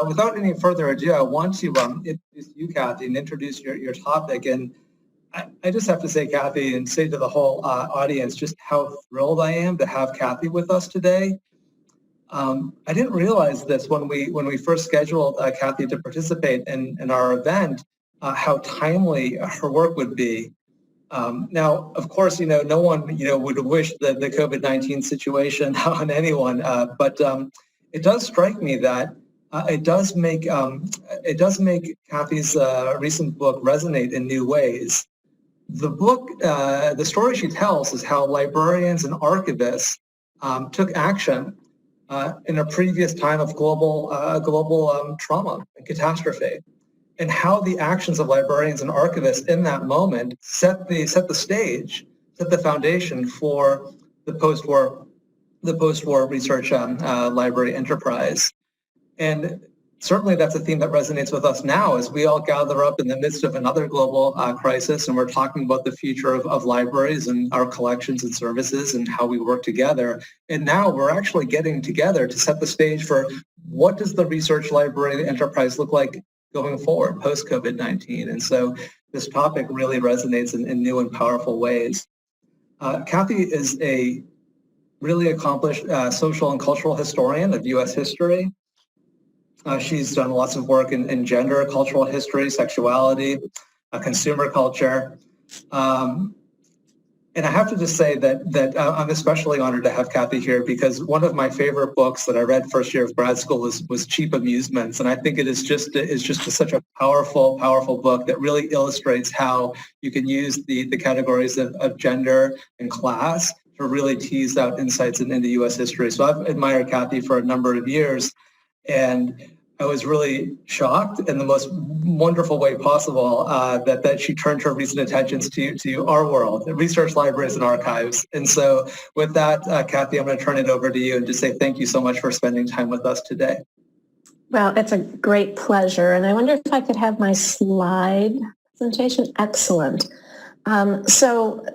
Without any further ado, I want to introduce you, Kathy, and introduce your topic. And I just have to say, Kathy, and say to the whole audience just how thrilled I am to have Kathy with us today. I didn't realize this when we first scheduled Kathy to participate in our event, how timely her work would be. Now, of course, no one, would wish the COVID-19 situation on anyone, but it does strike me that it does make Kathy's recent book resonate in new ways. The book, the story she tells is how librarians and archivists took action in a previous time of global trauma and catastrophe, and how the actions of librarians and archivists in that moment set the stage, set the foundation for the post-war research library enterprise. And certainly that's a theme that resonates with us now as we all gather up in the midst of another global crisis, and we're talking about the future of libraries and our collections and services and how we work together. And now we're actually getting together to set the stage for what does the research library enterprise look like going forward post-COVID-19. And so this topic really resonates in new and powerful ways. Kathy is a really accomplished social and cultural historian of U.S. history. She's done lots of work in gender, cultural history, sexuality, consumer culture. And I have to just say that I'm especially honored to have Kathy here, because one of my favorite books that I read first year of grad school was Cheap Amusements. And I think it is just such a powerful book that really illustrates how you can use the categories of gender and class to really tease out insights into U.S. history. So I've admired Kathy for a number of years, and I was really shocked in the most wonderful way possible that she turned her recent attentions to our world, research libraries and archives. And so with that, Kathy, I'm going to turn it over to you and just say thank you so much for spending time with us today. Well, it's a great pleasure. And I wonder if I could have my slide presentation. Excellent. So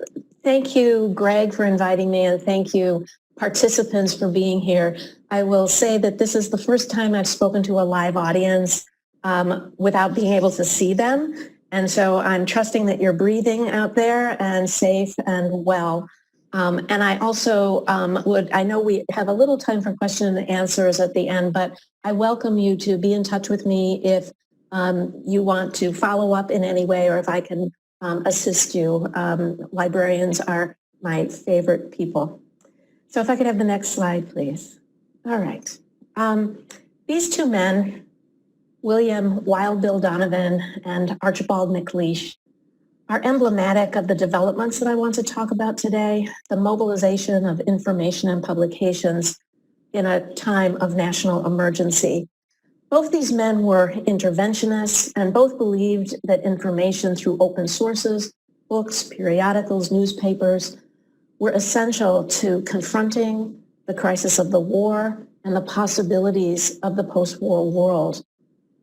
thank you, Greg, for inviting me, and thank you, participants, for being here. I will say that this is the first time I've spoken to a live audience without being able to see them. And so I'm trusting that you're breathing out there and safe and well. And I also I know we have a little time for question and answers at the end, but I welcome you to be in touch with me if you want to follow up in any way, or if I can assist you. Librarians are my favorite people. So if I could have the next slide, please. All right. These two men, William Wild Bill Donovan and Archibald MacLeish, are emblematic of the developments that I want to talk about today, the mobilization of information and publications in a time of national emergency. Both these men were interventionists, and both believed that information through open sources, books, periodicals, newspapers, were essential to confronting the crisis of the war and the possibilities of the post-war world.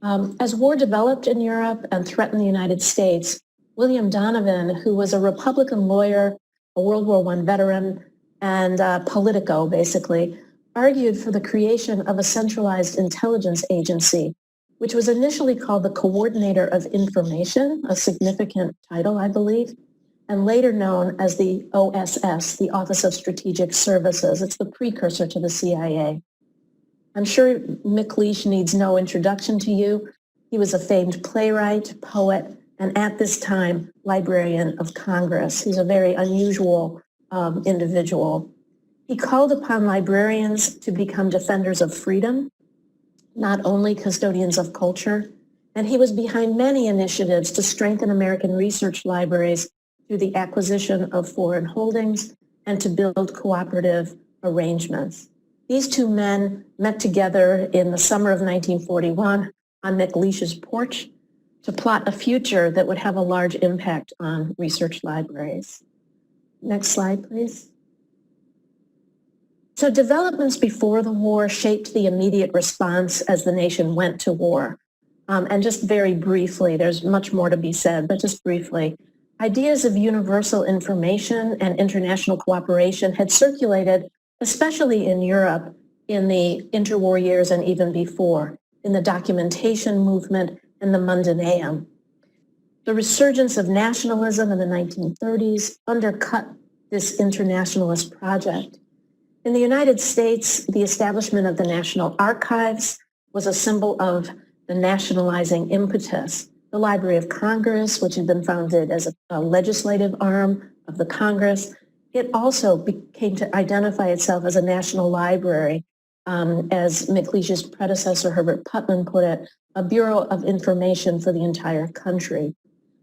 As war developed in Europe and threatened the United States, William Donovan, who was a Republican lawyer, a World War I veteran, and politico, basically, argued for the creation of a centralized intelligence agency, which was initially called the Coordinator of Information, a significant title, I believe, and later known as the OSS, the Office of Strategic Services. It's the precursor to the CIA. I'm sure MacLeish needs no introduction to you. He was a famed playwright, poet, and at this time, Librarian of Congress. He's a very unusual individual. He called upon librarians to become defenders of freedom, not only custodians of culture, and he was behind many initiatives to strengthen American research libraries through the acquisition of foreign holdings and to build cooperative arrangements. These two men met together in the summer of 1941 on MacLeish's porch to plot a future that would have a large impact on research libraries. Next slide, please. So developments before the war shaped the immediate response as the nation went to war. And just very briefly, there's much more to be said, but just briefly, ideas of universal information and international cooperation had circulated, especially in Europe, in the interwar years and even before. in the documentation movement and the Mundaneum. The resurgence of nationalism in the 1930s undercut this internationalist project. In the United States, the establishment of the National Archives was a symbol of the nationalizing impetus. The Library of Congress, which had been founded as a legislative arm of the Congress, it also came to identify itself as a national library, as McLeish's predecessor, Herbert Putnam, put it, a bureau of information for the entire country.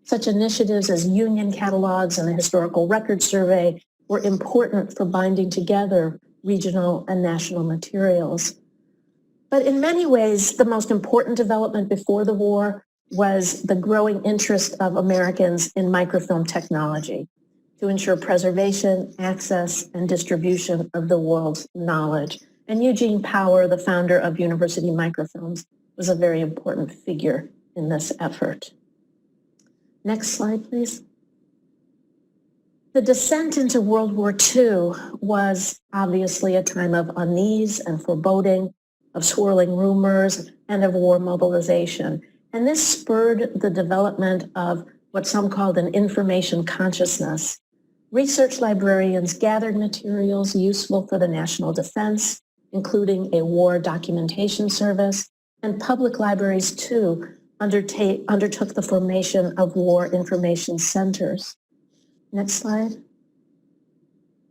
Such initiatives as union catalogs and the Historical Record Survey were important for binding together regional and national materials. But in many ways, the most important development before the war was the growing interest of Americans in microfilm technology to ensure preservation, access, and distribution of the world's knowledge. And Eugene Power, the founder of University Microfilms, was a very important figure in this effort. Next slide, please. The descent into World War II was obviously a time of unease and foreboding, of swirling rumors, and of war mobilization. And this spurred the development of what some called an information consciousness. Research librarians gathered materials useful for the national defense, including a war documentation service, and public libraries too undertook the formation of war information centers. Next slide.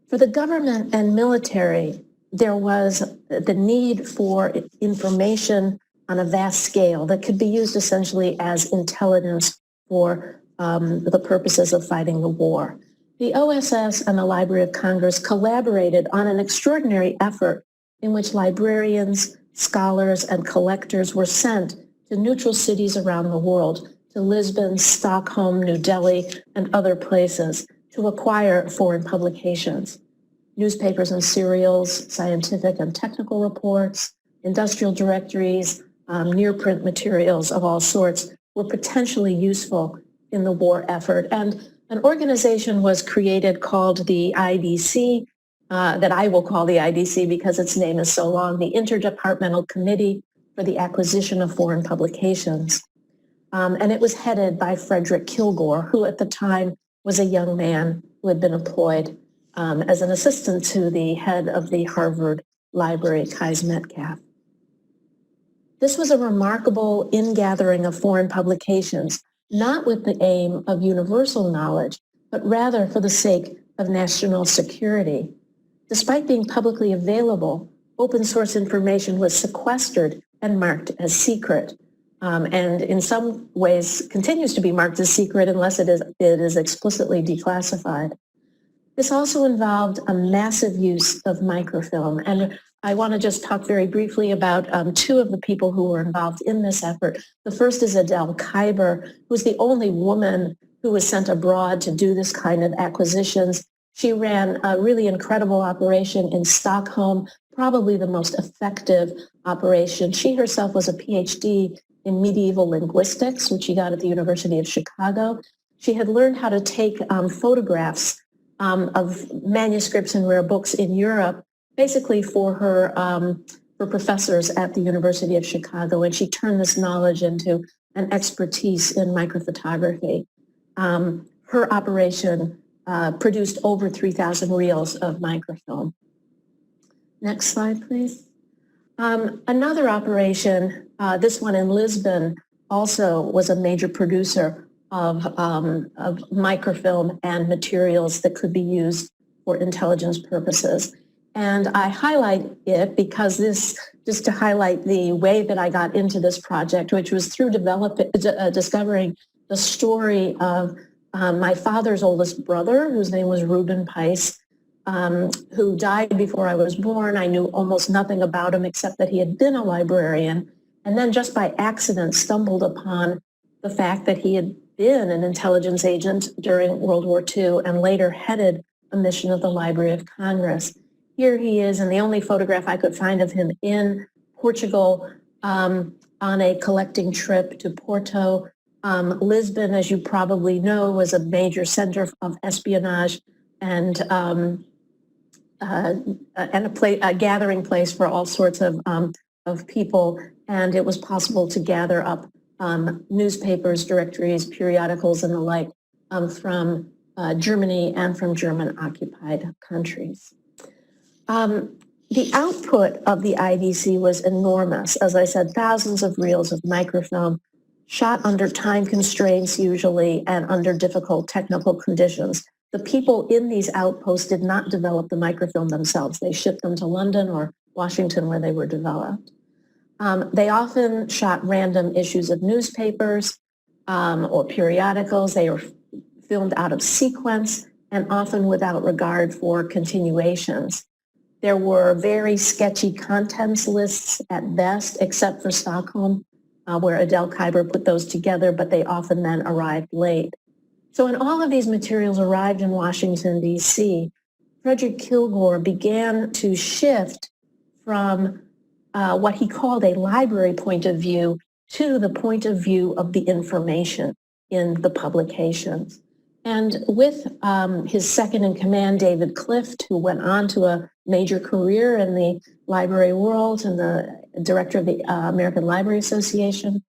For the government and military, there was the need for information on a vast scale that could be used essentially as intelligence for the purposes of fighting the war. The OSS and the Library of Congress collaborated on an extraordinary effort in which librarians, scholars, and collectors were sent to neutral cities around the world, to Lisbon, Stockholm, New Delhi, and other places, to acquire foreign publications. Newspapers and serials, scientific and technical reports, industrial directories, near-print materials of all sorts were potentially useful in the war effort. And an organization was created called the IDC, that I will call the IDC because its name is so long, the Interdepartmental Committee for the Acquisition of Foreign Publications. And it was headed by Frederick Kilgore, who at the time was a young man who had been employed as an assistant to the head of the Harvard Library, Peiss Metcalf. This was a remarkable ingathering of foreign publications, not with the aim of universal knowledge, but rather for the sake of national security. Despite being publicly available, open source information was sequestered and marked as secret, and in some ways continues to be marked as secret unless it is explicitly declassified. This also involved a massive use of microfilm, and I want to just talk very briefly about two of the people who were involved in this effort. The first is Adele Kuyber, who's the only woman who was sent abroad to do this kind of acquisitions. She ran a really incredible operation in Stockholm, probably the most effective operation. She herself was a PhD in medieval linguistics, which she got at the University of Chicago. She had learned how to take photographs of manuscripts and rare books in Europe, basically for her for professors at the University of Chicago, and she turned this knowledge into an expertise in microphotography. Her operation produced over 3,000 reels of microfilm. Next slide, please. Another operation, this one in Lisbon, also was a major producer of microfilm and materials that could be used for intelligence purposes. And I highlight it because this, just to highlight the way that I got into this project, which was through discovering the story of my father's oldest brother, whose name was Reuben Peiss, who died before I was born. I knew almost nothing about him except that he had been a librarian, and then just by accident stumbled upon the fact that he had been an intelligence agent during World War II and later headed a mission of the Library of Congress. Here he is, and the only photograph I could find of him in Portugal on a collecting trip to Porto. Lisbon, as you probably know, was a major center of espionage and a gathering place for all sorts of of people, and it was possible to gather up newspapers, directories, periodicals, and the like from Germany and from German-occupied countries. The output of the IDC was enormous. As I said, thousands of reels of microfilm shot under time constraints usually and under difficult technical conditions. The people in these outposts did not develop the microfilm themselves. They shipped them to London or Washington where they were developed. They often shot random issues of newspapers or periodicals. They were filmed out of sequence and often without regard for continuations. There were very sketchy contents lists at best, except for Stockholm, where Adele Kuyper put those together, but they often then arrived late. So when all of these materials arrived in Washington, D.C., Frederick Kilgore began to shift from what he called a library point of view to the point of view of the information in the publications. And with his second in command, David Clift, who went on to a major career in the library world and the director of the American Library Association,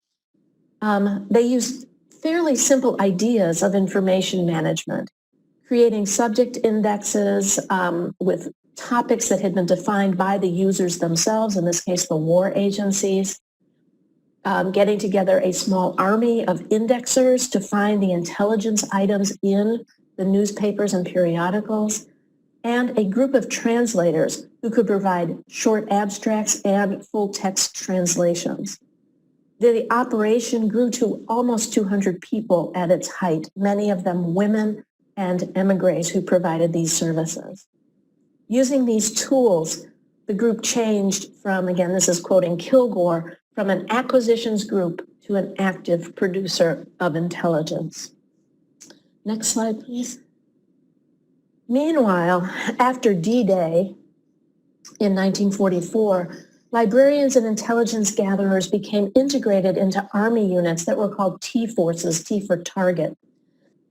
they used fairly simple ideas of information management, creating subject indexes with topics that had been defined by the users themselves, in this case, the war agencies, getting together a small army of indexers to find the intelligence items in the newspapers and periodicals, and a group of translators who could provide short abstracts and full text translations. The operation grew to almost 200 people at its height, many of them women and emigres who provided these services. Using these tools, the group changed from, again, this is quoting Kilgore, from an acquisitions group to an active producer of intelligence. Next slide, please. Meanwhile, after D-Day in 1944, librarians and intelligence gatherers became integrated into army units that were called T-forces, T for target.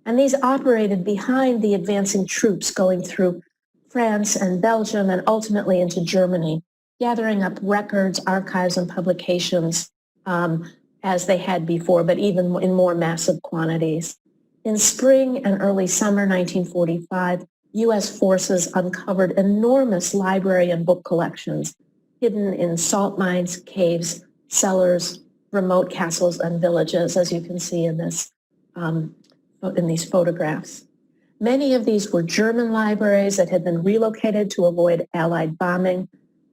And these operated behind the advancing troops going through France and Belgium and ultimately into Germany, gathering up records, archives, and publications as they had before, but even in more massive quantities. In spring and early summer 1945, U.S. forces uncovered enormous library and book collections hidden in salt mines, caves, cellars, remote castles, and villages, as you can see in this in these photographs. Many of these were German libraries that had been relocated to avoid Allied bombing.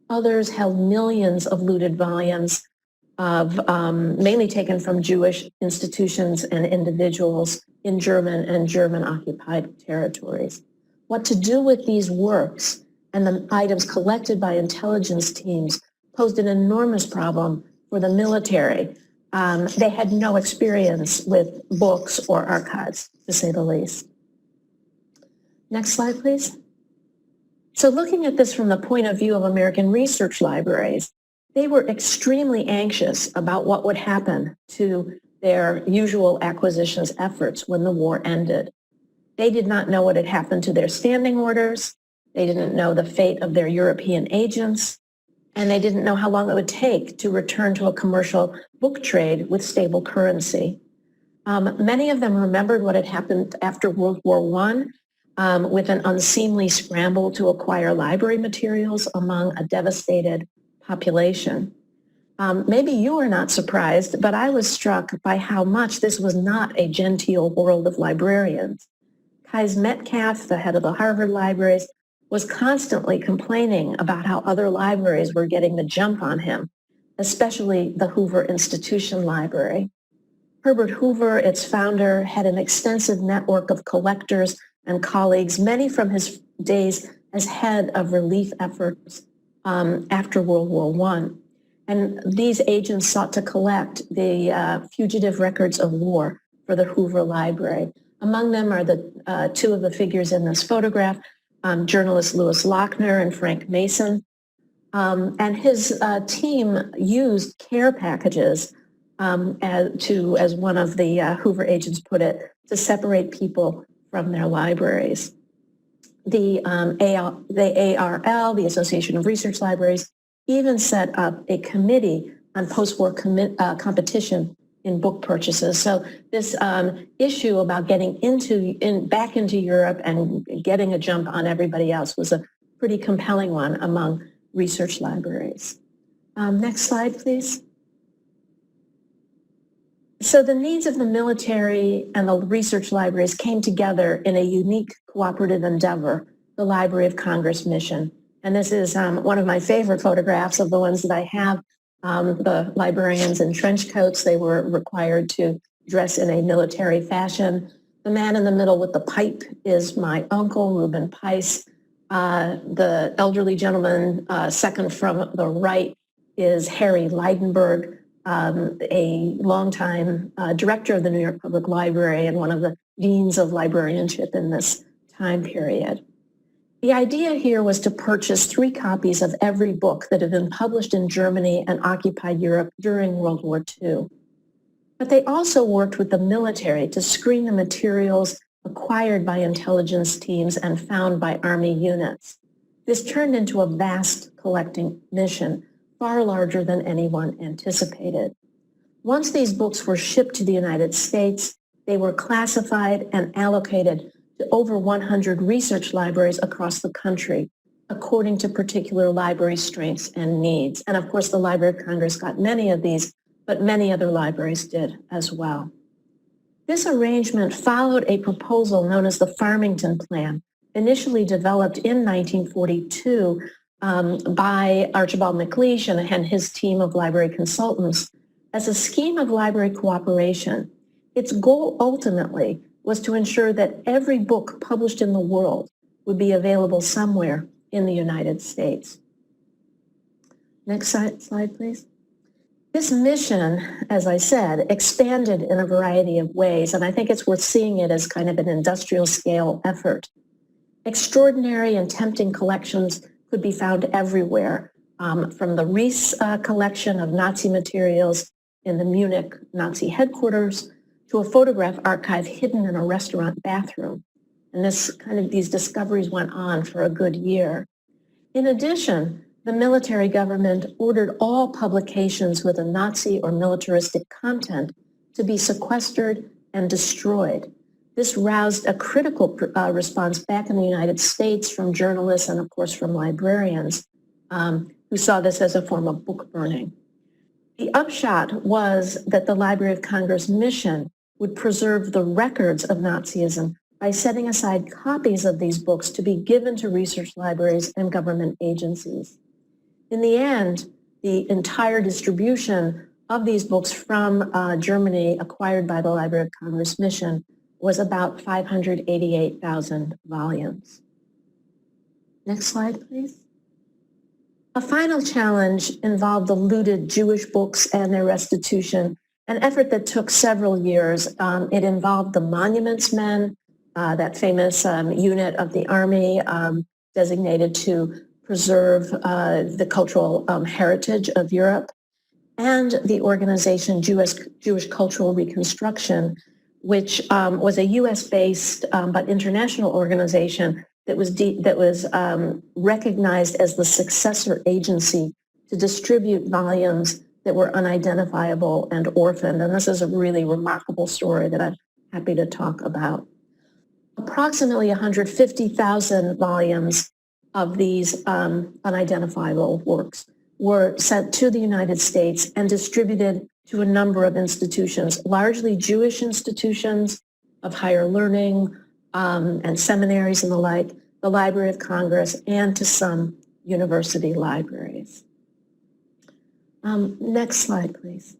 Others held millions of looted volumes of mainly taken from Jewish institutions and individuals in German and German-occupied territories. What to do with these works and the items collected by intelligence teams posed an enormous problem for the military. They had no experience with books or archives, to say the least. Next slide, please. So looking at this from the point of view of American research libraries, they were extremely anxious about what would happen to their usual acquisitions efforts when the war ended. They did not know what had happened to their standing orders. They didn't know the fate of their European agents, and they didn't know how long it would take to return to a commercial book trade with stable currency. Many of them remembered what had happened after World War I with an unseemly scramble to acquire library materials among a devastated population. Maybe you are not surprised, but I was struck by how much this was not a genteel world of librarians. Peiss Metcalf, the head of the Harvard Libraries, was constantly complaining about how other libraries were getting the jump on him, especially the Hoover Institution Library. Herbert Hoover, its founder, had an extensive network of collectors and colleagues, many from his days as head of relief efforts after World War I. And these agents sought to collect the fugitive records of war for the Hoover Library. Among them are the two of the figures in this photograph, journalist Louis Lochner and Frank Mason. And his team used care packages as one of the Hoover agents put it, to separate people from their libraries. The ARL, the Association of Research Libraries, even set up a committee on post-war competition in book purchases. So this issue about getting back into Europe and getting a jump on everybody else was a pretty compelling one among research libraries. Next slide, please. So the needs of the military and the research libraries came together in a unique cooperative endeavor, the Library of Congress mission. And this is one of my favorite photographs of the ones that I have. The librarians in trench coats, they were required to dress in a military fashion. The man in the middle with the pipe is my uncle, Reuben Peiss. The elderly gentleman second from the right is Harry Leidenberg, a longtime director of the New York Public Library and one of the deans of librarianship in this time period. The idea here was to purchase 3 copies of every book that had been published in Germany and occupied Europe during World War II. But they also worked with the military to screen the materials acquired by intelligence teams and found by Army units. This turned into a vast collecting mission, far larger than anyone anticipated. Once these books were shipped to the United States, they were classified and allocated to over 100 research libraries across the country, according to particular library strengths and needs. And of course, the Library of Congress got many of these, but many other libraries did as well. This arrangement followed a proposal known as the Farmington Plan, initially developed in 1942 by Archibald MacLeish and his team of library consultants as a scheme of library cooperation. Its goal ultimately was to ensure that every book published in the world would be available somewhere in the United States. Next slide, please. This mission, as I said, expanded in a variety of ways, and I think it's worth seeing it as kind of an industrial scale effort. Extraordinary and tempting collections could be found everywhere, from the Ries collection of Nazi materials in the Munich Nazi headquarters to a photograph archive hidden in a restaurant bathroom. And these discoveries went on for a good year. In addition, the military government ordered all publications with a Nazi or militaristic content to be sequestered and destroyed. This roused a critical response back in the United States from journalists and, of course, from librarians who saw this as a form of book burning. The upshot was that the Library of Congress mission would preserve the records of Nazism by setting aside copies of these books to be given to research libraries and government agencies. In the end, the entire distribution of these books from Germany acquired by the Library of Congress mission was about 588,000 volumes. Next slide, please. A final challenge involved the looted Jewish books and their restitution, an effort that took several years. It involved the Monuments Men, that famous unit of the Army designated to preserve the cultural heritage of Europe, and the organization Jewish Cultural Reconstruction, which was a U.S.-based but international organization that was recognized as the successor agency to distribute volumes that were unidentifiable and orphaned. And this is a really remarkable story that I'm happy to talk about. Approximately 150,000 volumes of these unidentifiable works were sent to the United States and distributed to a number of institutions, largely Jewish institutions of higher learning and seminaries and the like, the Library of Congress, and to some university libraries. Next slide, please.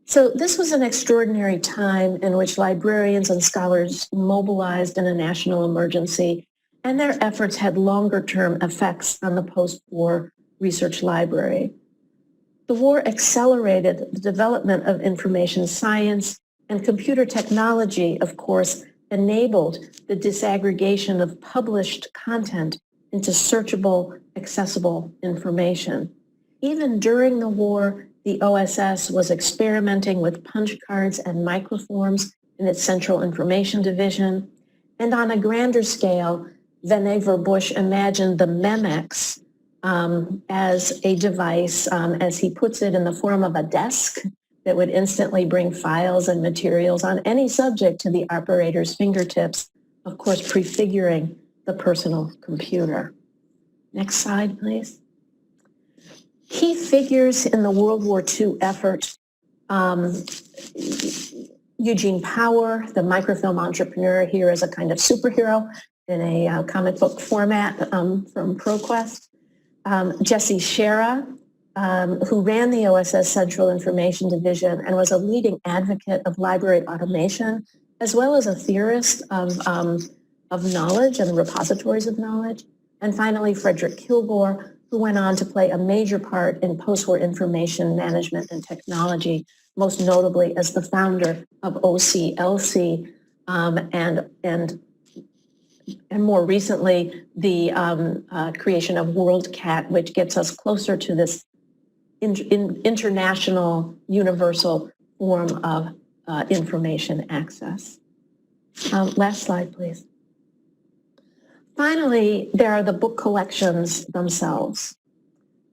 So this was an extraordinary time in which librarians and scholars mobilized in a national emergency, and their efforts had longer-term effects on the post-war research library. The war accelerated the development of information science, and computer technology, of course, enabled the disaggregation of published content into searchable, accessible information. Even during the war, the OSS was experimenting with punch cards and microforms in its Central Information Division. And on a grander scale, Vannevar Bush imagined the Memex, as a device, as he puts it, in the form of a desk that would instantly bring files and materials on any subject to the operator's fingertips, of course, prefiguring the personal computer. Next slide, please. Key figures in the World War II effort: Eugene Power, the microfilm entrepreneur, here as a kind of superhero in a comic book format from ProQuest. Jesse Shera, who ran the OSS Central Information Division and was a leading advocate of library automation, as well as a theorist of knowledge and repositories of knowledge. And finally, Frederick Kilgore, who went on to play a major part in post-war information management and technology, most notably as the founder of OCLC, and more recently, the creation of WorldCat, which gets us closer to this international, universal form of information access. Last slide, please. Finally, there are the book collections themselves.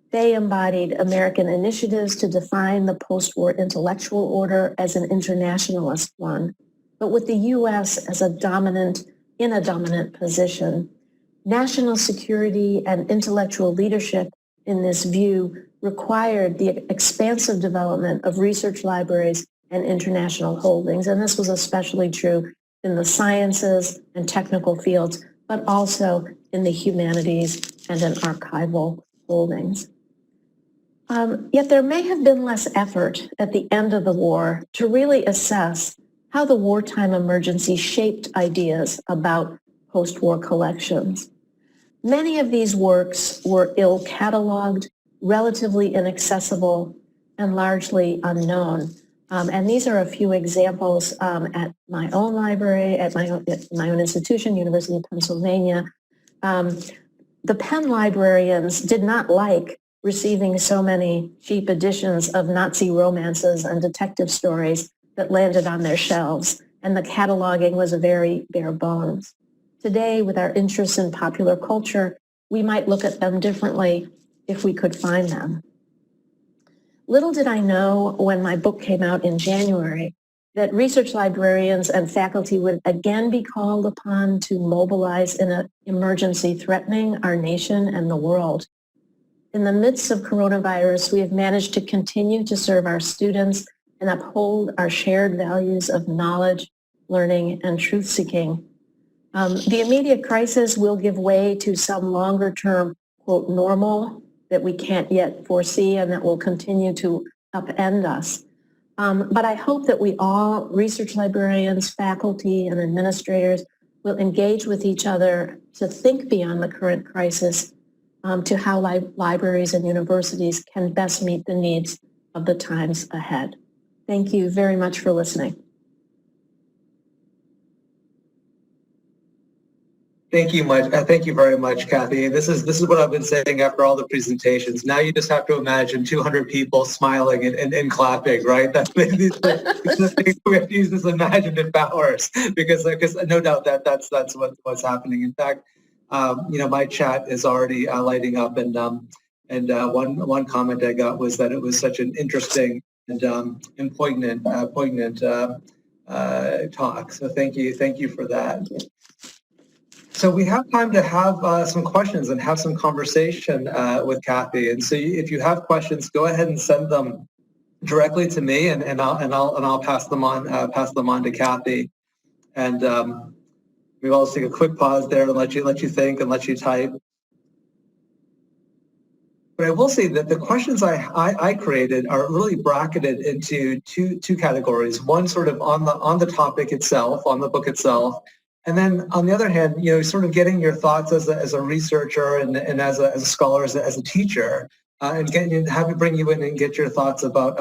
They embodied American initiatives to define the post-war intellectual order as an internationalist one, but with the U.S. as in a dominant position. National security and intellectual leadership in this view required the expansive development of research libraries and international holdings, and this was especially true in the sciences and technical fields, but also in the humanities and in archival holdings. Yet there may have been less effort at the end of the war to really assess how the wartime emergency shaped ideas about post-war collections. Many of these works were ill-cataloged, relatively inaccessible, and largely unknown. And these are a few examples at my own library, at my own institution, University of Pennsylvania. The Penn librarians did not like receiving so many cheap editions of Nazi romances and detective stories that landed on their shelves, and the cataloging was very bare bones. Today, with our interest in popular culture, we might look at them differently if we could find them. Little did I know when my book came out in January that research librarians and faculty would again be called upon to mobilize in an emergency threatening our nation and the world. In the midst of coronavirus, we have managed to continue to serve our students and uphold our shared values of knowledge, learning, and truth-seeking. The immediate crisis will give way to some longer-term, quote, normal that we can't yet foresee and that will continue to upend us. But I hope that we all, research librarians, faculty, and administrators, will engage with each other to think beyond the current crisis to how libraries and universities can best meet the needs of the times ahead. Thank you very much for listening. Thank you very much, Kathy. This is what I've been saying after all the presentations. Now you just have to imagine 200 people smiling and clapping, right? That's we have to use this imaginative powers because no doubt that's what's happening. In fact, my chat is already lighting up, and one comment I got was that it was such an interesting and poignant talk. So thank you for that. So we have time to have some questions and have some conversation with Kathy. And so if you have questions, go ahead and send them directly to me, and I'll pass them on to Kathy. And maybe I'll just take a quick pause there and let you think and let you type. But I will say that the questions I created are really bracketed into two categories. One sort of on the topic itself, on the book itself, and then on the other hand, sort of getting your thoughts as a researcher and as a scholar, as a teacher, and have me bring you in and get your thoughts about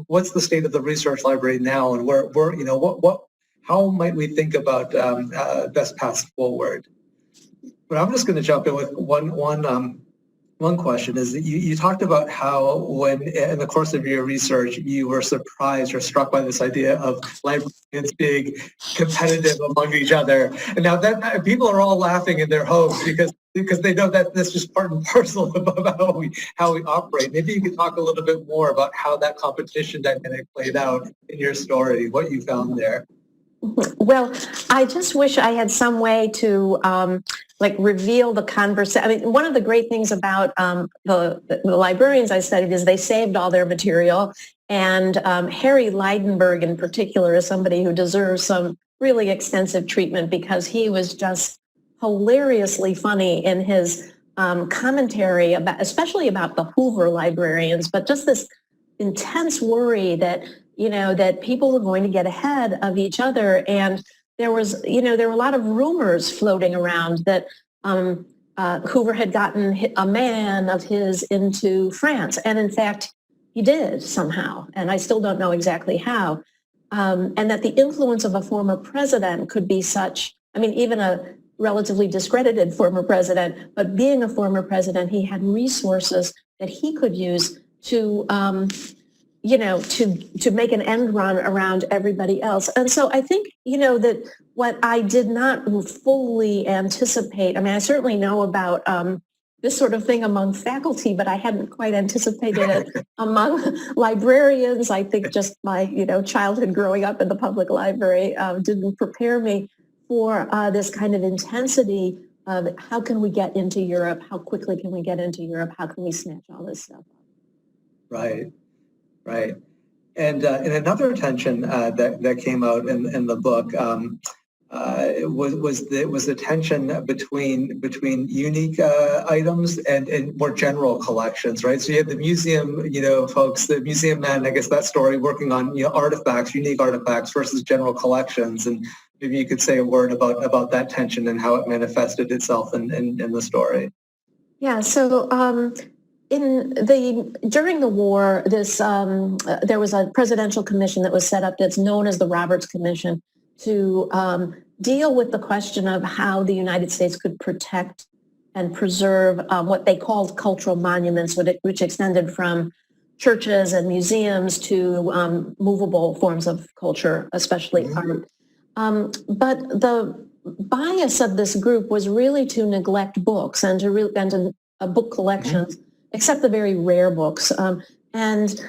what's the state of the research library now, and how might we think about best paths forward. But I'm just going to jump in with one question. Is that you talked about how when in the course of your research you were surprised or struck by this idea of librarians being competitive among each other, and now that people are all laughing in their homes because because they know that that's just part and parcel of how we operate. Maybe you could talk a little bit more about how that competition dynamic played out in your story, what you found there. Well, I just wish I had some way to reveal the conversation. I mean, one of the great things about the librarians I studied is they saved all their material. And Harry Leidenberg in particular is somebody who deserves some really extensive treatment because he was just hilariously funny in his commentary about, especially about the Hoover librarians, but just this intense worry that that people were going to get ahead of each other. And there were a lot of rumors floating around that Hoover had gotten a man of his into France. And in fact, he did somehow. And I still don't know exactly how. And that the influence of a former president could be such, I mean, even a relatively discredited former president, but being a former president, he had resources that he could use to to make an end run around everybody else. And so I think, that what I did not fully anticipate, I mean, I certainly know about this sort of thing among faculty, but I hadn't quite anticipated it among librarians. I think just my, childhood growing up in the public library didn't prepare me for this kind of intensity of how can we get into Europe? How quickly can we get into Europe? How can we snatch all this stuff up? Right. Right. And another tension that came out in the book was the tension between unique items and more general collections, right? So you have the museum, folks, the museum men, I guess that story working on artifacts, unique artifacts versus general collections, and maybe you could say a word about that tension and how it manifested itself in the story. Yeah. So. During the war, there was a presidential commission that was set up that's known as the Roberts Commission to deal with the question of how the United States could protect and preserve what they called cultural monuments, which extended from churches and museums to movable forms of culture, especially art. But the bias of this group was really to neglect books and to book collections. Except the very rare books. And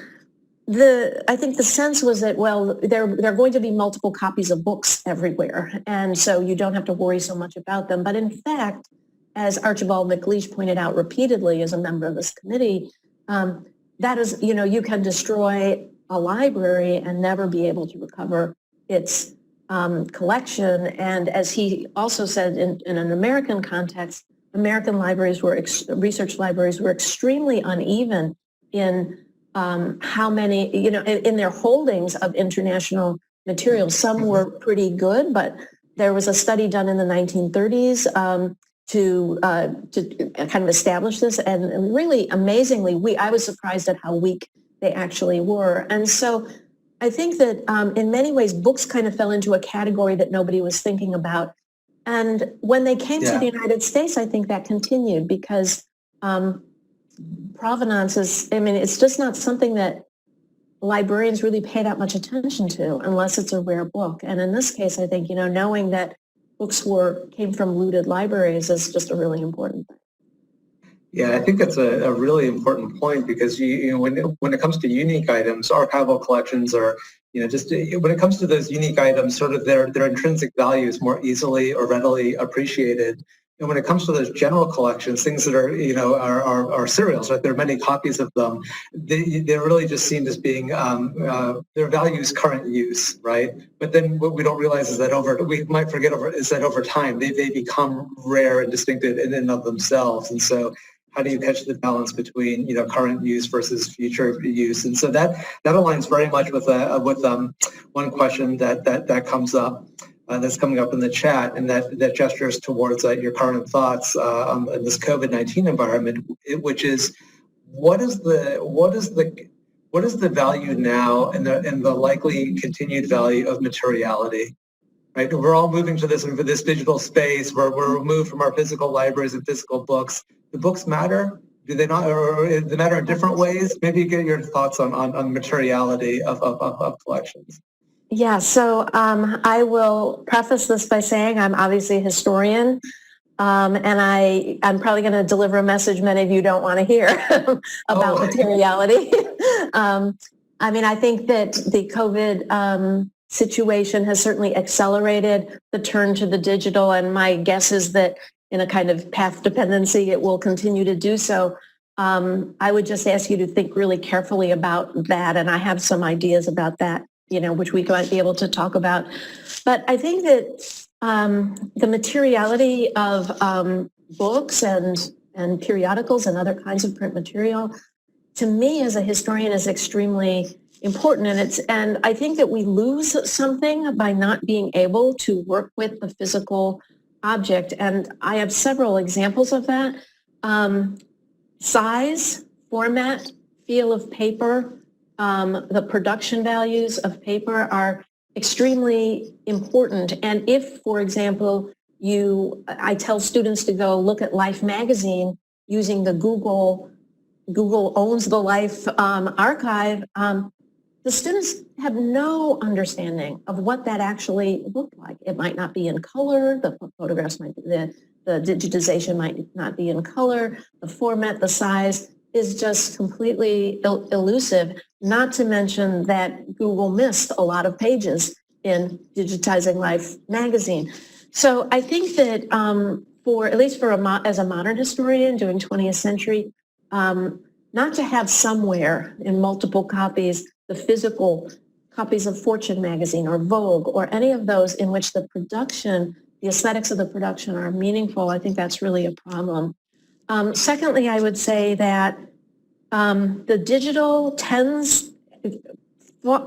I think the sense was that, well, there are going to be multiple copies of books everywhere. And so you don't have to worry so much about them. But in fact, as Archibald MacLeish pointed out repeatedly as a member of this committee, that is, you can destroy a library and never be able to recover its collection. And as he also said in an American context, American libraries research libraries were extremely uneven in how many, in their holdings of international materials. Some were pretty good, but there was a study done in the 1930s to kind of establish this. And really amazingly, I was surprised at how weak they actually were. And so I think that in many ways, books kind of fell into a category that nobody was thinking about. And when they came to the United States, I think that continued because provenance is, I mean, it's just not something that librarians really pay that much attention to unless it's a rare book. And in this case, I think, knowing that books came from looted libraries is just a really important thing. Yeah, I think that's a really important point because when it comes to unique items, archival collections are just when it comes to those unique items, sort of their intrinsic value is more easily or readily appreciated. And when it comes to those general collections, things that are serials, right? There are many copies of them. They're really just seen as being their value is current use, right? But then what we don't realize is that over time they become rare and distinctive in and of themselves. And so how do you catch the balance between current use versus future use? And so that aligns very much with one question that comes up that's coming up in the chat, and that gestures towards your current thoughts in this COVID-19 environment, which is what is the value now and the likely continued value of materiality? Right, we're all moving to this digital space where we're removed from our physical libraries and physical books. Do books matter? Do they not, or do they matter in different ways? Maybe you get your thoughts on materiality of collections. Yeah, so I will preface this by saying I'm obviously a historian. And I'm probably going to deliver a message many of you don't want to hear about materiality. I mean, I think that the COVID situation has certainly accelerated the turn to the digital, and my guess is that in a kind of path dependency, it will continue to do so. I would just ask you to think really carefully about that, and I have some ideas about that, which we might be able to talk about. But I think that the materiality of books and periodicals and other kinds of print material, to me as a historian, is extremely important. And I think that we lose something by not being able to work with the physical object. And I have several examples of that. Size, format, feel of paper, the production values of paper are extremely important. And if, for example, I tell students to go look at Life magazine using the Google owns the Life archive, the students have no understanding of what that actually looked like. It might not be in color, the photographs might be, the digitization might not be in color, the format, the size is just completely elusive, not to mention that Google missed a lot of pages in digitizing Life magazine. So I think that at least as a modern historian doing 20th century, not to have somewhere in multiple copies the physical copies of Fortune magazine or Vogue or any of those in which the aesthetics of the production are meaningful, I think that's really a problem. Secondly, I would say that the digital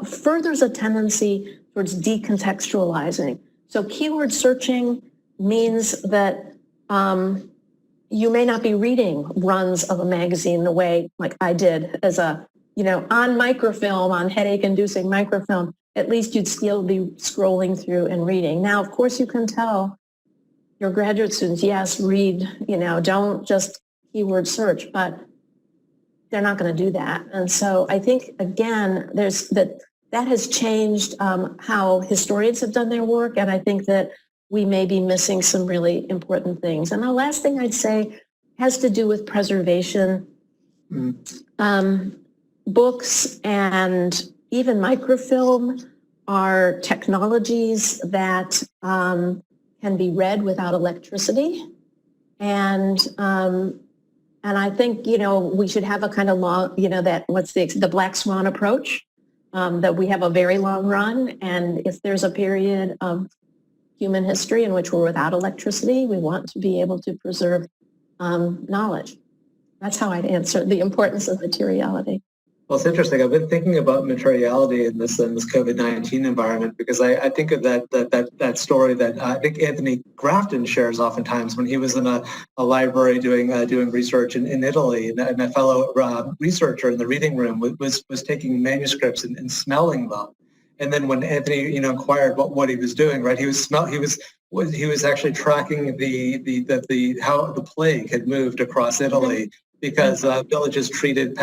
furthers a tendency towards decontextualizing. So keyword searching means that you may not be reading runs of a magazine the way like I did as on microfilm, on headache-inducing microfilm. At least you'd still be scrolling through and reading. Now, of course, you can tell your graduate students, yes, read, don't just keyword search, but they're not going to do that. And so I think, again, that has changed how historians have done their work, and I think that we may be missing some really important things. And the last thing I'd say has to do with preservation. Books and even microfilm are technologies that can be read without electricity. And I think, we should have a kind of law, the black swan approach, that we have a very long run. And if there's a period of human history in which we're without electricity, we want to be able to preserve knowledge. That's how I'd answer the importance of materiality. Well, it's interesting. I've been thinking about materiality in this COVID-19 environment because I think of that story that I think Anthony Grafton shares oftentimes when he was in a library doing research in Italy, and a fellow researcher in the reading room was taking manuscripts and smelling them. And then when Anthony inquired what he was doing, right, he was actually tracking how the plague had moved across Italy. Because villages treated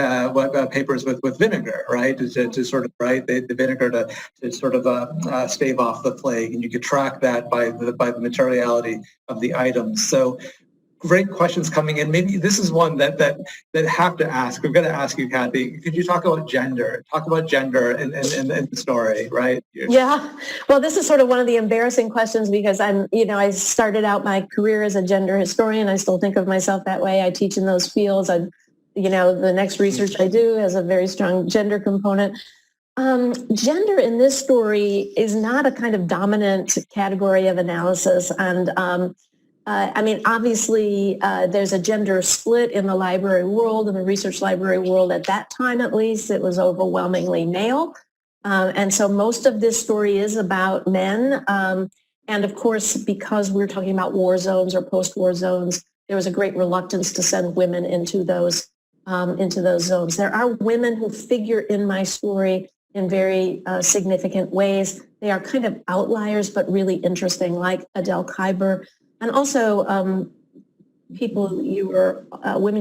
papers with vinegar, right, to sort of, right, the vinegar to sort of stave off the plague, and you could track that by the materiality of the items. So, great questions coming in. Maybe this is one that have to ask. We're going to ask you, Kathy. Could you talk about gender? Talk about gender in the story, right? Yeah. Well, this is sort of one of the embarrassing questions because I started out my career as a gender historian. I still think of myself that way. I teach in those fields. The next research I do has a very strong gender component. Gender in this story is not a kind of dominant category of analysis, and obviously, there's a gender split in the library world, in the research library world. At that time, at least, it was overwhelmingly male. And so most of this story is about men. And of course, because we're talking about war zones or post-war zones, there was a great reluctance to send women into those zones. There are women who figure in my story in very significant ways. They are kind of outliers, but really interesting, like Adele Kuyber. And also, women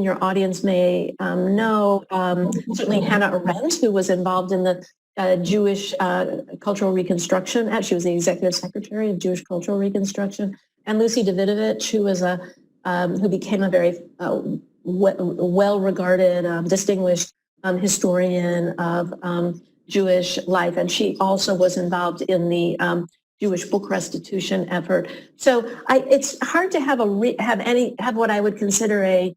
your audience may know, certainly Hannah Arendt, who was involved in the Jewish cultural reconstruction. She was the executive secretary of Jewish cultural reconstruction. and Lucy Davidovich, who was who became a very well-regarded, distinguished historian of Jewish life, and she also was involved in the Jewish book restitution effort. So it's hard to have what I would consider a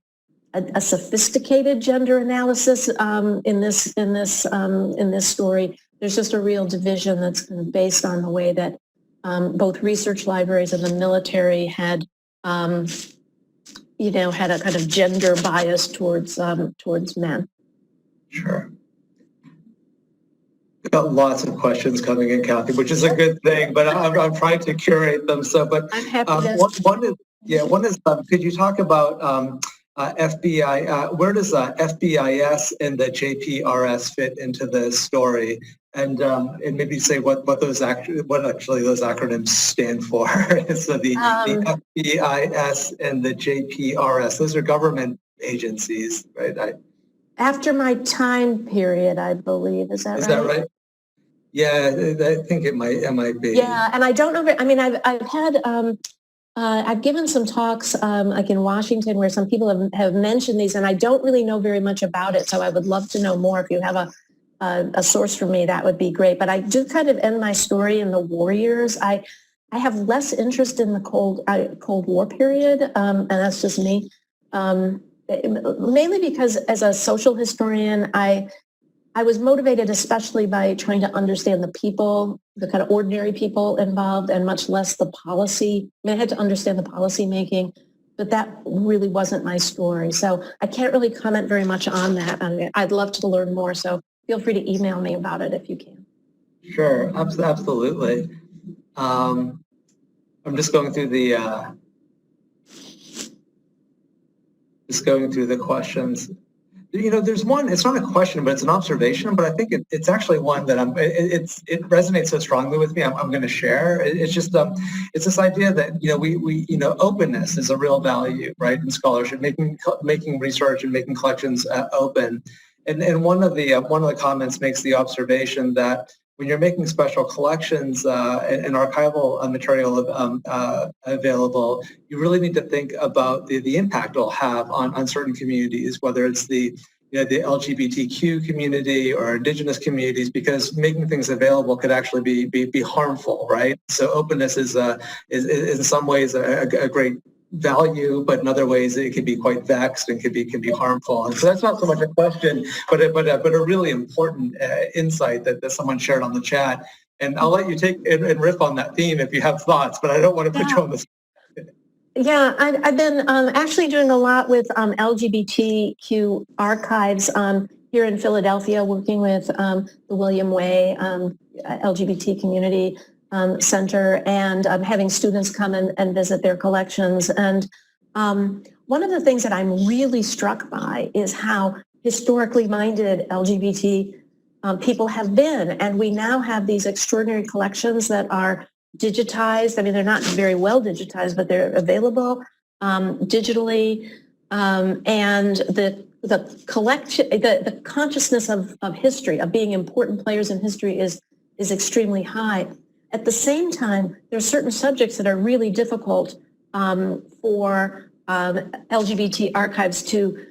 sophisticated gender analysis in this story. There's just a real division that's kind of based on the way that both research libraries and the military had had a kind of gender bias towards men. Sure. We've got lots of questions coming in, Kathy, which is a good thing, but I'm trying to curate them. So, but I'm happy one is could you talk about FBI? Where does FBIS and the JPRS fit into the story? And maybe say what actually those acronyms stand for. So the FBIS and the JPRS, those are government agencies, right? After my time period, I believe. Is that right? Is that right? Yeah, I think it might be. Yeah, and I don't know. I mean, I've given some talks like in Washington where some people have mentioned these, and I don't really know very much about it. So I would love to know more. If you have a source for me, that would be great. But I do kind of end my story in the war years. I have less interest in the Cold War period, and that's just me. Mainly because as a social historian, I was motivated especially by trying to understand the people, the kind of ordinary people involved, and much less the policy. I mean, I had to understand the policy making, but that really wasn't my story. So I can't really comment very much on that. I'd love to learn more, so feel free to email me about it if you can. Sure, absolutely. I'm just going through the questions. There's one, it's not a question, but it's an observation, but I think it's actually one that it resonates so strongly with me, I'm going to share. It's just, it's this idea that, openness is a real value, right, in scholarship, making research and making collections open. And one of the comments makes the observation that when you're making special collections and archival material available, you really need to think about the impact it'll have on certain communities, whether it's the LGBTQ community or indigenous communities, because making things available could actually be harmful, right? So openness is in some ways a great value, but in other ways it can be quite vexed and can be harmful. And so that's not so much a question, but a really important insight that someone shared on the chat. And I'll let you take and riff on that theme if you have thoughts, but I don't want to put you on the spot. Yeah, I've been actually doing a lot with LGBTQ archives here in Philadelphia, working with the WWII LGBT community center, and having students come and visit their collections. And one of the things that I'm really struck by is how historically minded LGBT people have been. And we now have these extraordinary collections that are digitized. I mean, they're not very well digitized, but they're available digitally. And the collection, the consciousness of history, of being important players in history is extremely high. At the same time, there are certain subjects that are really difficult for LGBT archives to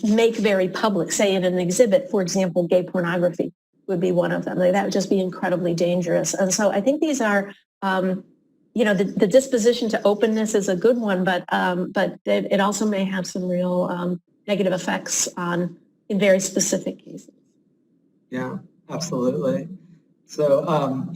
make very public, say in an exhibit. For example, gay pornography would be one of them. That would just be incredibly dangerous. And so I think these are, the disposition to openness is a good one, but it also may have some real negative effects in very specific cases. Yeah, absolutely. So,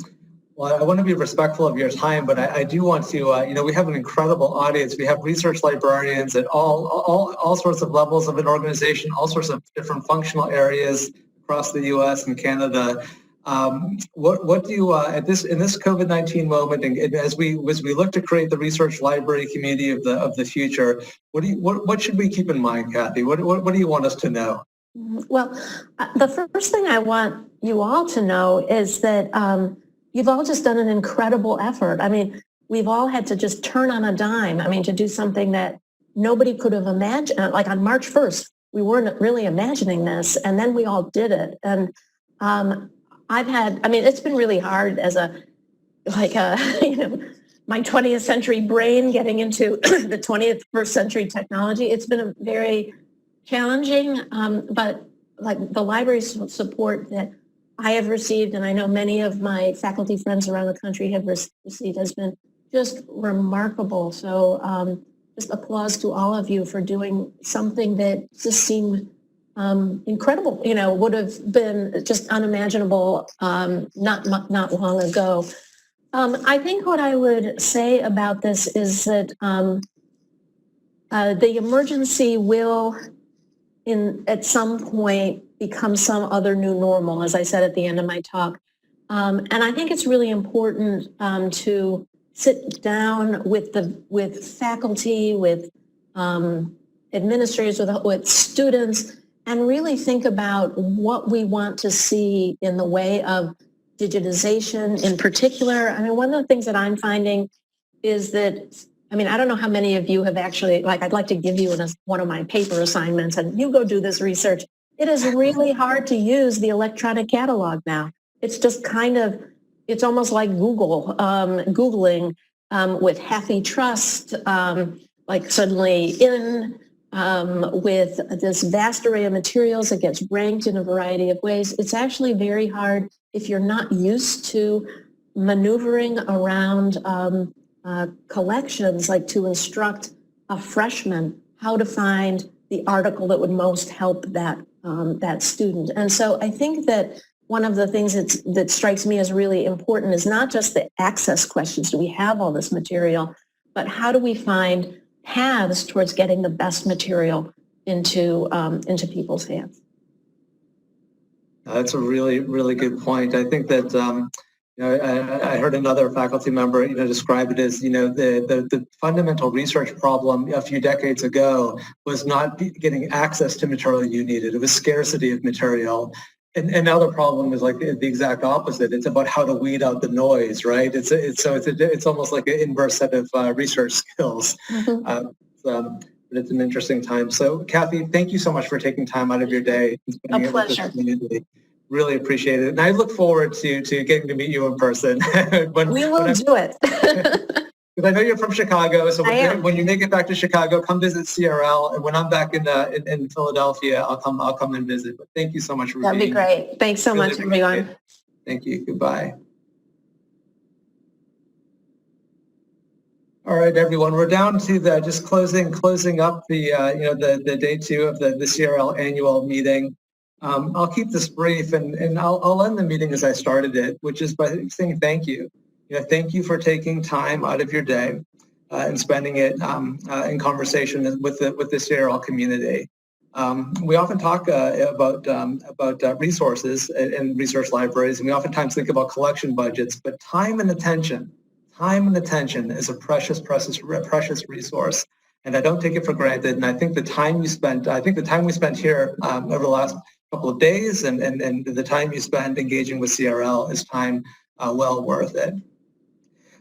well, I want to be respectful of your time, but I do want to, we have an incredible audience. We have research librarians at all sorts of levels of an organization, all sorts of different functional areas across the U.S. and Canada. What do you, in this COVID-19 moment, and as we look to create the research library community of the future, what should we keep in mind, Kathy? What do you want us to know? Well, the first thing I want you all to know is that you've all just done an incredible effort. I mean, we've all had to just turn on a dime. I mean, to do something that nobody could have imagined. Like on March 1st, we weren't really imagining this, and then we all did it. And it's been really hard as my 20th century brain getting into the 21st century technology. It's been a very challenging, but like the library support that I have received, and I know many of my faculty friends around the country have received, has been just remarkable. So just applause to all of you for doing something that just seemed incredible, would have been just unimaginable not long ago. I think what I would say about this is that the emergency will, at some point, become some other new normal, as I said at the end of my talk. And I think it's really important to sit down with faculty, with administrators, with students, and really think about what we want to see in the way of digitization in particular. I mean, one of the things that I'm finding is that, I don't know how many of you have actually, I'd like to give you one of my paper assignments and you go do this research. It is really hard to use the electronic catalog now. It's just it's almost like Googling with Happy Trust, suddenly in with this vast array of materials that gets ranked in a variety of ways. It's actually very hard if you're not used to maneuvering around collections, like to instruct a freshman how to find the article that would most help that student. And so I think that one of the things that strikes me as really important is not just the access questions. Do we have all this material? But how do we find paths towards getting the best material into people's hands? That's a really, really good point. I think that I heard another faculty member describe it as the fundamental research problem a few decades ago was not getting access to material you needed. It was scarcity of material. And now the problem is the exact opposite. It's about how to weed out the noise, right? It's almost like an inverse set of research skills. Mm-hmm. But it's an interesting time. So, Kathy, thank you so much for taking time out of your day and spending it with this community. Really appreciate it. And I look forward to getting to meet you in person. We will do it. Because I know you're from Chicago, so when you make it back to Chicago, come visit CRL. And when I'm back in Philadelphia, I'll come and visit. But thank you so much for That'd be great. Thanks so much, everyone. Thank you. Goodbye. All right, everyone. We're down to just closing up the day 2 of the CRL annual meeting. I'll keep this brief, and I'll end the meeting as I started it, which is by saying thank you. Thank you for taking time out of your day and spending it in conversation with the CRL community. We often talk about resources and research libraries, and we oftentimes think about collection budgets, but time and attention is a precious resource, and I don't take it for granted. And I think the time we spent here over the last couple of days and the time you spend engaging with CRL is time well worth it.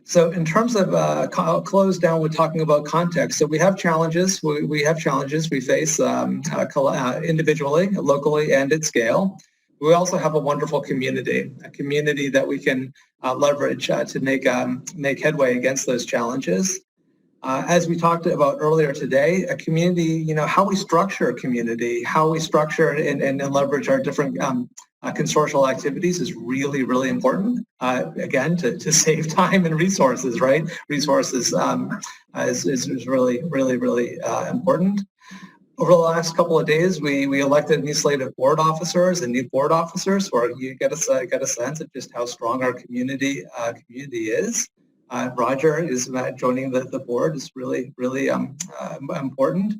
So in terms of, I'll close down with talking about context. So we have challenges. We have challenges we face individually, locally, and at scale. We also have a wonderful community, a community that we can leverage to make headway against those challenges. As we talked about earlier today, a community, how we structure a community, how we structure and leverage our different consortial activities is really, really important. Again, to save time and resources, right? Resources is really, really, really important. Over the last couple of days, we elected a new slate of board officers and new board officers, where you get a sense of just how strong our community is. Roger is joining the board is really, really important.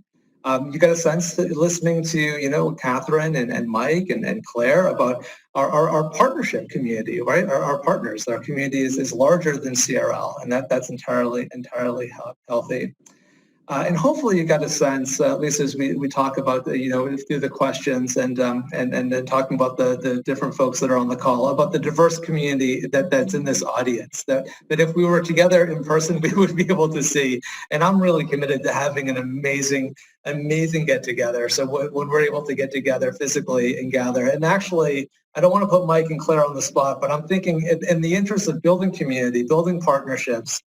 You get a sense that listening to, Catherine and Mike and Claire about our partnership community, right? Our partners, our community is larger than CRL, and that's entirely healthy. And hopefully you got a sense, at least as we talk about through the questions and then talking about the different folks that are on the call, about the diverse community that's in this audience, that if we were together in person, we would be able to see. And I'm really committed to having an amazing get together. So when we're able to get together physically and gather, and actually, I don't want to put Mike and Claire on the spot, but I'm thinking in the interest of building community, building partnerships,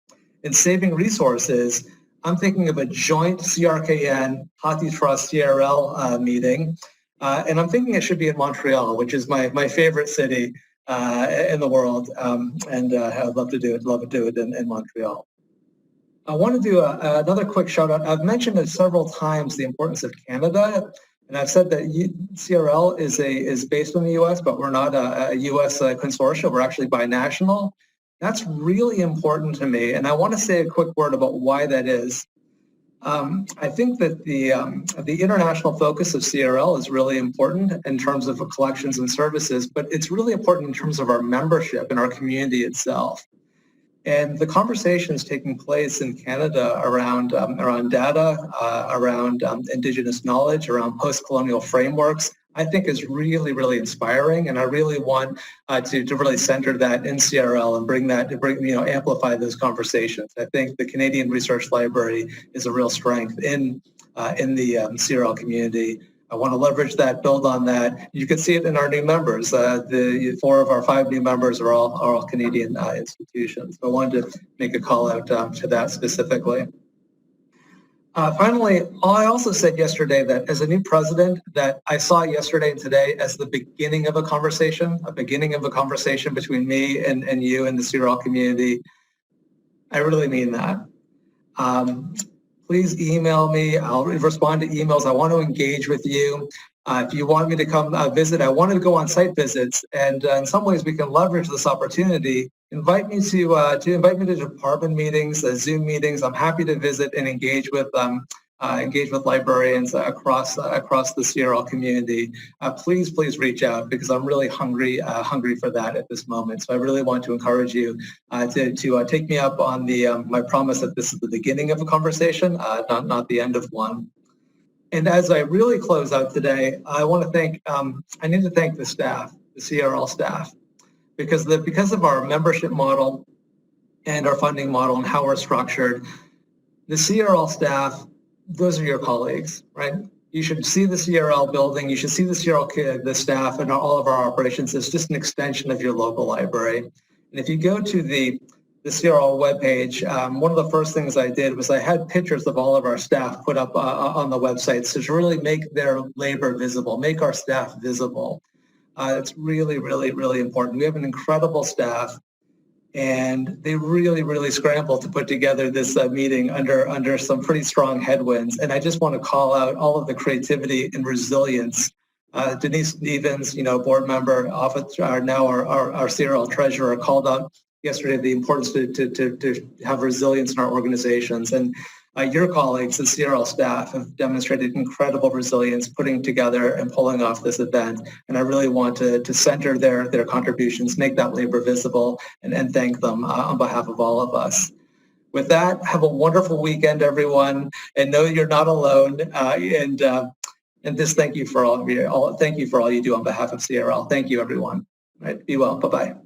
in saving resources, I'm thinking of a joint CRKN HathiTrust CRL meeting, and I'm thinking it should be in Montreal, which is my favorite city in the world, and I'd love to do it in Montreal. I want to do another quick shout out. I've mentioned it several times, the importance of Canada, and I've said that CRL is based in the U.S., but we're not a U.S. consortium. We're actually binational. That's really important to me, and I want to say a quick word about why that is. I think that the international focus of CRL is really important in terms of collections and services, but it's really important in terms of our membership and our community itself. And the conversations taking place in Canada around data, around Indigenous knowledge, around post-colonial frameworks, I think is really, really inspiring. And I really want to really center that in CRL and amplify those conversations. I think the Canadian Research Library is a real strength in the CRL community. I want to leverage that, build on that. You can see it in our new members. The 4 of our 5 new members are all Canadian institutions. So I wanted to make a call out to that specifically. Finally, I also said yesterday that as a new president, that I saw yesterday and today as the beginning of a conversation between me and you and the CRL community. I really mean that. Please email me. I'll respond to emails. I want to engage with you. If you want me to come visit, I want to go on site visits, and in some ways we can leverage this opportunity. Invite me to department meetings, Zoom meetings. I'm happy to visit and engage with librarians across the CRL community. Please reach out, because I'm really hungry for that at this moment. So I really want to encourage you to take me up on my promise that this is the beginning of a conversation, not the end of one. And as I really close out today, I want to thank I need to thank the staff, the CRL staff, because of our membership model and our funding model and how we're structured, the CRL staff, those are your colleagues, right? You should see the CRL building, you should see the staff and all of our operations as just an extension of your local library. And if you go to the CRL webpage, one of the first things I did was I had pictures of all of our staff put up on the website, so to really make their labor visible, make our staff visible. It's really, really, really important. We have an incredible staff, and they really scrambled to put together this meeting under some pretty strong headwinds. And I just want to call out all of the creativity and resilience. Denise Stevens, board member, now our CRL treasurer, called out yesterday the importance to have resilience in our organizations. And your colleagues, the CRL staff, have demonstrated incredible resilience putting together and pulling off this event. And I really want to center their contributions, make that labor visible, and thank them on behalf of all of us. With that, have a wonderful weekend, everyone, and know you're not alone. And just thank you for all you do on behalf of CRL. Thank you, everyone. All right, be well. Bye-bye.